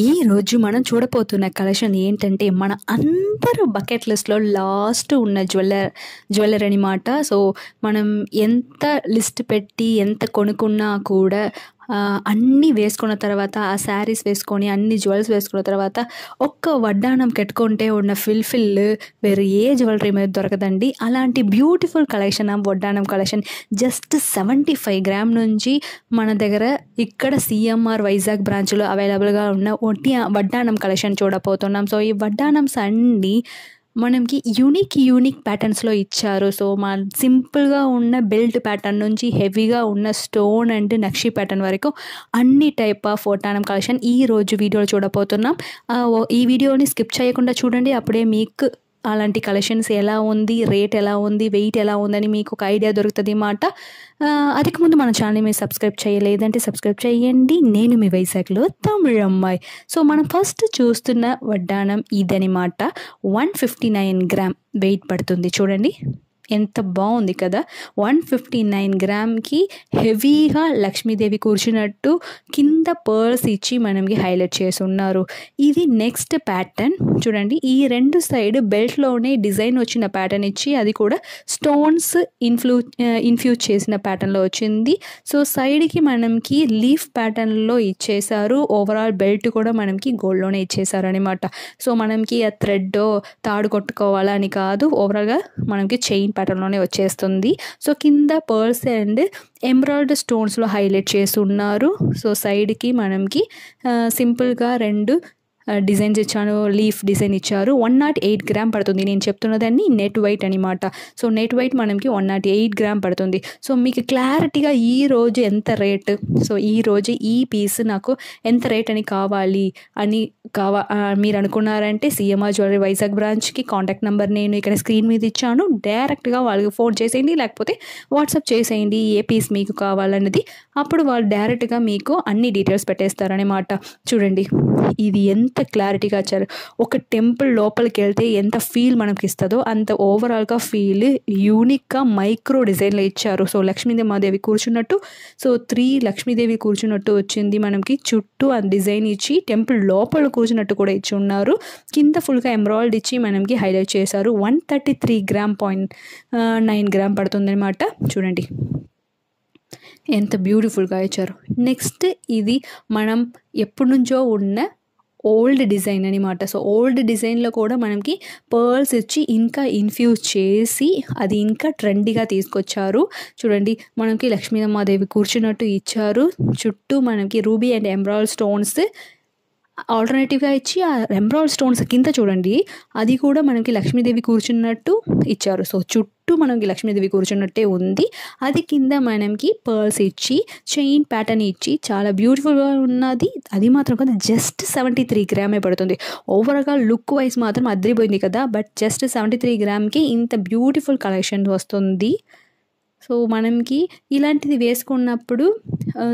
ఈరోజు మనం చూడబోతున్న కలెక్షన్ ఏంటంటే మన అందరూ బకెట్ లిస్ట్లో లాస్ట్ ఉన్న జ్యువెలరీ అనమాట. సో మనం ఎంత లిస్ట్ పెట్టి ఎంత కొనుక్కున్నా కూడా అన్నీ వేసుకున్న తర్వాత ఆ శారీస్ వేసుకొని అన్ని జ్యువెల్స్ వేసుకున్న తర్వాత ఒక్క వడ్డానం కట్టుకుంటే ఉన్న ఫిల్ వేరే ఏ జ్యువెలరీ మీద దొరకదండి. అలాంటి బ్యూటిఫుల్ కలెక్షన్ వడ్డానం కలెక్షన్ జస్ట్ 75 గ్రామ్ నుంచి మన దగ్గర ఇక్కడ సిఎంఆర్ వైజాగ్ బ్రాంచ్లో అవైలబుల్గా ఉన్న వడ్డానం కలెక్షన్ చూడబోతున్నాం. సో ఈ వడ్డానమ్స్ అన్నీ మనకి యూనిక్ ప్యాటర్న్స్లో ఇచ్చారు. సో మన సింపుల్గా ఉన్న బెల్ట్ ప్యాటర్న్ నుంచి హెవీగా ఉన్న స్టోన్ అండ్ నక్షి ప్యాటర్న్ వరకు అన్ని టైప్ ఆఫ్ వడ్డానం కలెక్షన్ ఈ రోజు వీడియోలో చూడబోతున్నాం. ఈ వీడియోని స్కిప్ చేయకుండా చూడండి, అప్పుడే మీకు అలాంటి కలెక్షన్స్ ఎలా ఉంది, రేట్ ఎలా ఉంది, వెయిట్ ఎలా ఉందని మీకు ఒక ఐడియా దొరుకుతుంది అన్నమాట. అదికి ముందు మన ఛానల్ని మీరు సబ్స్క్రైబ్ చేయలేదంటే సబ్స్క్రైబ్ చేయండి. నేను మీ వైజాగ్లో తమిళమ్మాయి. సో మనం ఫస్ట్ చూస్తున్న వడ్డానం ఇదనమాట. 159 గ్రామ్ వెయిట్ పడుతుంది. చూడండి ఎంత బాగుంది కదా. 159 గ్రామ్కి హెవీగా లక్ష్మీదేవి కూర్చున్నట్టు కింద పర్ల్స్ ఇచ్చి మనకి హైలైట్ చేసి ఉన్నారు. ఇది నెక్స్ట్ ప్యాటర్న్ చూడండి. ఈ రెండు సైడ్ బెల్ట్లోనే డిజైన్ వచ్చిన ప్యాటర్న్ ఇచ్చి అది కూడా స్టోన్స్ ఇన్ఫ్యూజ్ చేసిన ప్యాటర్న్లో వచ్చింది. సో సైడ్కి మనకి లీఫ్ ప్యాటర్న్లో ఇచ్చేసారు. ఓవరాల్ బెల్ట్ కూడా మనకి గోల్డ్లోనే ఇచ్చేసారు అనమాట. సో మనకి ఆ థ్రెడ్ తాడు కొట్టుకోవాలని కాదు, ఓవరాల్గా మనకి చైన్ ప్యాటర్న్లోనే వచ్చేస్తుంది. సో కింద పర్ల్స్ అండ్ ఎమరాల్డ్ స్టోన్స్లో హైలైట్ చేసి ఉన్నారు. సో సైడ్కి మనకి సింపుల్గా రెండు డిజైన్స్ ఇచ్చాను, లీఫ్ డిజైన్ ఇచ్చారు. 108 గ్రామ్ పడుతుంది. నేను చెప్తున్నదాన్ని నెట్ వెయిట్ అనమాట. సో నెట్ వెయిట్ మనకి 108 గ్రామ్ పడుతుంది. సో మీకు క్లారిటీగా ఈరోజు ఎంత రేట్, సో ఈరోజు ఈ పీస్ నాకు ఎంత రేట్ అని కావాలి అని మీరు అనుకున్నారంటే సిఎంఆర్ జ్యువెలరీ వైజాగ్ బ్రాంచ్కి కాంటాక్ట్ నెంబర్ నేను ఇక్కడ స్క్రీన్ మీద ఇచ్చాను. డైరెక్ట్గా వాళ్ళకి ఫోన్ చేసేయండి, లేకపోతే వాట్సాప్ చేసేయండి ఏ పీస్ మీకు కావాలన్నది. అప్పుడు వాళ్ళు డైరెక్ట్గా మీకు అన్ని డీటెయిల్స్ పెట్టేస్తారనమాట. చూడండి ఇది ఎంత క్లారిటీగా ఇచ్చారు. ఒక టెంపుల్ లోపలికి వెళ్తే ఎంత ఫీల్ మనకి ఇస్తుందో అంత ఓవరాల్గా ఫీల్ యూనిక్గా మైక్రో డిజైన్లో ఇచ్చారు. సో లక్ష్మీదేవి కూర్చున్నట్టు, సో 3 లక్ష్మీదేవి కూర్చున్నట్టు వచ్చింది మనకి. చుట్టూ ఆ డిజైన్ ఇచ్చి టెంపుల్ లోపల కూర్చున్నట్టు కూడా ఇచ్చి ఉన్నారు. కింద ఫుల్గా ఎమరాల్డ్ ఇచ్చి మనకి హైలైట్ చేశారు. 133.9 గ్రామ్ పడుతుంది అనమాట. చూడండి ఎంత బ్యూటిఫుల్గా ఇచ్చారు. నెక్స్ట్ ఇది మనం ఎప్పటి నుంచో ఉన్న ఓల్డ్ డిజైన్ అనమాట. సో ఓల్డ్ డిజైన్లో కూడా మనకి పర్ల్స్ ఇచ్చి ఇంకా ఇన్ఫ్యూజ్ చేసి అది ఇంకా ట్రెండీగా తీసుకొచ్చారు. చూడండి మనకి లక్ష్మీదేవి కూర్చున్నట్టు ఇచ్చారు. చుట్టూ మనకి రూబీ అండ్ ఎమరాల్డ్ స్టోన్స్ ఆల్టర్నేటివ్గా ఇచ్చి ఆ ఎమరాల్డ్ స్టోన్స్ కింద చూడండి అది కూడా మనకి లక్ష్మీదేవి కూర్చున్నట్టు ఇచ్చారు. సో చుట్టూ మనకి లక్ష్మీదేవి కూర్చున్నట్టే ఉంది. అది కింద మనకి పర్ల్స్ ఇచ్చి చైన్ ప్యాటర్న్ ఇచ్చి చాలా బ్యూటిఫుల్గా ఉన్నది. అది మాత్రం కాదు, జస్ట్ 73 గ్రామే పడుతుంది. ఓవరాల్గా లుక్ వైజ్ మాత్రం అదిరిపోయింది కదా. బట్ జస్ట్ 73 గ్రామ్కి ఇంత బ్యూటిఫుల్ కలెక్షన్ వస్తుంది. సో మనకి ఇలాంటిది వేసుకున్నప్పుడు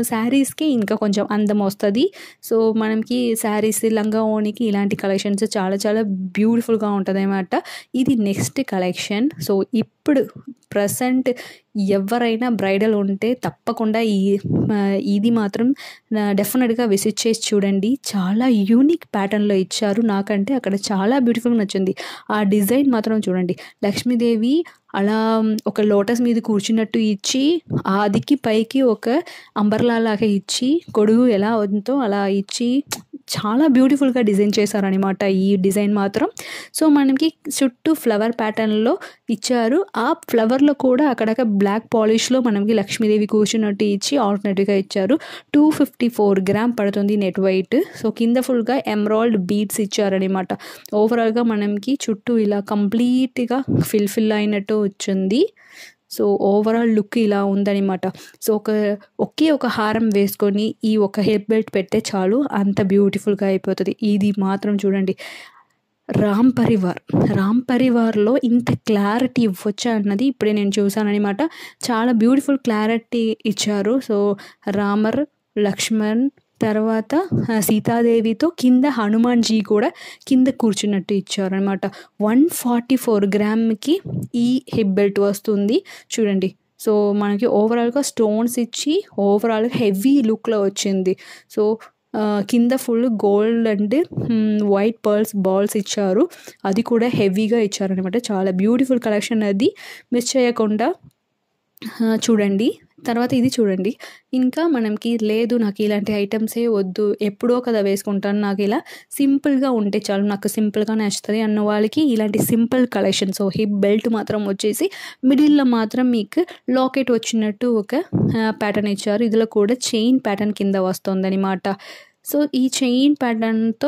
శారీస్కి ఇంకా కొంచెం అందం వస్తుంది. సో మనకి శారీస్ లంగా ఓనికి ఇలాంటి కలెక్షన్స్ చాలా చాలా బ్యూటిఫుల్గా ఉంటుంది అన్నమాట. ఇది నెక్స్ట్ కలెక్షన్. సో ఇప్పుడు ప్రజెంట్ ఎవరైనా బ్రైడల్ ఉంటే తప్పకుండా ఇది మాత్రం డెఫినెట్గా విజిట్ చేసి చూడండి. చాలా యూనిక్ ప్యాటర్న్లో ఇచ్చారు. నాకంటే అక్కడ చాలా బ్యూటిఫుల్గా నచ్చింది. ఆ డిజైన్ మాత్రం చూడండి. లక్ష్మీదేవి అలా ఒక లోటస్ మీద కూర్చున్నట్టు ఇచ్చి ఆదికి పైకి ఒక అంబర్లా లాగా ఇచ్చి గొడుగు ఎలా ఉందో అలా ఇచ్చి చాలా బ్యూటిఫుల్గా డిజైన్ చేశారనమాట ఈ డిజైన్ మాత్రం. సో మనకి చుట్టూ ఫ్లవర్ ప్యాటర్న్లో ఇచ్చారు. ఆ ఫ్లవర్లో కూడా అక్కడక్కడ బ్లాక్ పాలిష్లో మనకి లక్ష్మీదేవి కూర్చున్నట్టు ఇచ్చి ఆల్టర్నేటివ్గా ఇచ్చారు. 254 గ్రామ్ పడుతుంది నెట్ వెయిట్. సో కింద ఫుల్గా ఎమరాల్డ్ బీడ్స్ ఇచ్చారనమాట. ఓవరాల్గా మనకి చుట్టూ ఇలా కంప్లీట్గా ఫిల్ అయినట్టు వచ్చింది. సో ఓవరాల్ లుక్ ఇలా ఉందనమాట. సో ఒకే ఒక హారం వేసుకొని ఈ ఒక హెయిర్ బెల్ట్ పెడితే చాలు, అంత బ్యూటిఫుల్గా అయిపోతుంది. ఇది మాత్రం చూడండి రామ్ పరివార్లో ఇంత క్లారిటీ ఇవ్వచ్చా అన్నది ఇప్పుడే నేను చూసానమాట. చాలా బ్యూటిఫుల్ క్లారిటీ ఇచ్చారు. సో రామర్, లక్ష్మణ్, తర్వాత సీతాదేవితో కింద హనుమాన్జీ కూడా కింద కూర్చున్నట్టు ఇచ్చారనమాట. 144 గ్రామ్కి ఈ హిప్ బెల్ట్ వస్తుంది. చూడండి సో మనకి ఓవరాల్గా స్టోన్స్ ఇచ్చి ఓవరాల్గా హెవీ లుక్లో వచ్చింది. సో కింద full gold and white pearls balls ఇచ్చారు. అది కూడా హెవీగా ఇచ్చారనమాట. చాలా బ్యూటిఫుల్ కలెక్షన్, అది మిస్ చేయకుండా చూడండి. తర్వాత ఇది చూడండి. ఇంకా మనకి లేదు నాకు ఇలాంటి ఐటమ్సే వద్దు, ఎప్పుడో కదా వేసుకుంటాను, నాకు ఇలా సింపుల్గా ఉంటే చాలు, నాకు సింపుల్గా నచ్చుతుంది అన్న వాళ్ళకి ఇలాంటి simple collection. So hip belt మాత్రం వచ్చేసి మిడిల్లో మాత్రం మీకు లాకెట్ వచ్చినట్టు ఒక ప్యాటర్న్ ఇచ్చారు. ఇందులో కూడా చైన్ ప్యాటర్న్ కింద వస్తుందన్నమాట. సో ఈ చైన్ ప్యాటర్న్తో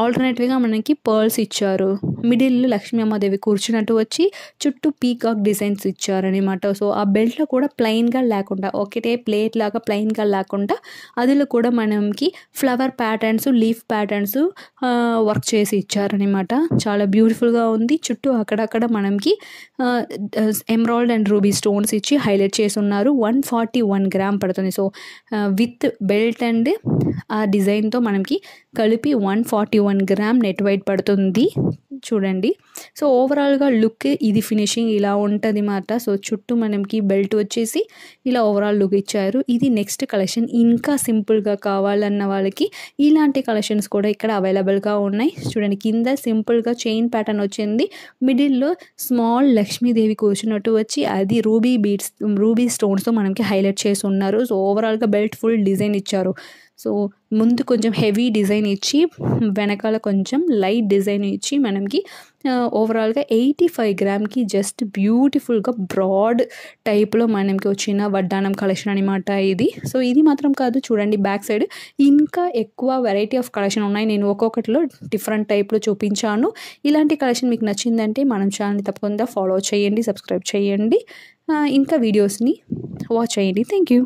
ఆల్టర్నేటివ్గా మనకి పర్ల్స్ ఇచ్చారు. మిడిల్లో లక్ష్మీ అమ్మదేవి కూర్చున్నట్టు వచ్చి చుట్టూ పీకాక్ డిజైన్స్ ఇచ్చారనమాట. సో ఆ బెల్ట్లో కూడా ప్లెయిన్గా లేకుండా, ఒకటే ప్లేట్ లాగా ప్లెయిన్గా లేకుండా అందులో కూడా మనకి flower patterns, leaf patterns work చేసి ఇచ్చారనమాట. చాలా బ్యూటిఫుల్గా ఉంది. చుట్టూ అక్కడక్కడ మనకి ఎమరాల్డ్ అండ్ రూబీ స్టోన్స్ ఇచ్చి హైలైట్ చేసి ఉన్నారు. 141 గ్రామ్ పడుతుంది. సో విత్ బెల్ట్ అండ్ ఆ డిజైన్తో మనకి కలిపి 141 గ్రామ్ నెట్ వెయిట్ పడుతుంది. చూడండి. సో ఓవరాల్గా లుక్ ఇది, ఫినిషింగ్ ఇలా ఉంటుంది అన్నమాట. సో చుట్టూ మనకి బెల్ట్ వచ్చేసి ఇలా ఓవరాల్ లుక్ ఇచ్చారు. ఇది నెక్స్ట్ కలెక్షన్. ఇంకా సింపుల్గా కావాలన్న వాళ్ళకి ఇలాంటి కలెక్షన్స్ కూడా ఇక్కడ అవైలబుల్గా ఉన్నాయి. చూడండి, కింద సింపుల్గా చైన్ ప్యాటర్న్ వచ్చింది, మిడిల్లో స్మాల్ లక్ష్మీదేవి కూర్చున్నట్టు వచ్చి అది రూబీ స్టోన్స్తో మనకి హైలైట్ చేసి ఉన్నారు. సో ఓవరాల్గా బెల్ట్ ఫుల్ డిజైన్ ఇచ్చారు. సో ముందు కొంచెం హెవీ డిజైన్ ఇచ్చి వెనకాల కొంచెం లైట్ డిజైన్ ఇచ్చి మనకి ఓవరాల్గా 85 గ్రామ్కి జస్ట్ బ్యూటిఫుల్గా బ్రాడ్ టైప్లో మనకి వచ్చిన వడ్డానం కలెక్షన్ అనమాట ఇది. సో ఇది మాత్రం కాదు, చూడండి బ్యాక్ సైడ్ ఇంకా ఎక్కువ వెరైటీ ఆఫ్ కలెక్షన్ ఉన్నాయి. నేను ఒక్కొక్కటిలో డిఫరెంట్ టైప్లో చూపించాను. ఇలాంటి కలెక్షన్ మీకు నచ్చిందంటే మనం ఛానల్ని తప్పకుండా ఫాలో చేయండి, సబ్స్క్రైబ్ చేయండి, ఇంకా వీడియోస్ని వాచ్ చేయండి. Thank you.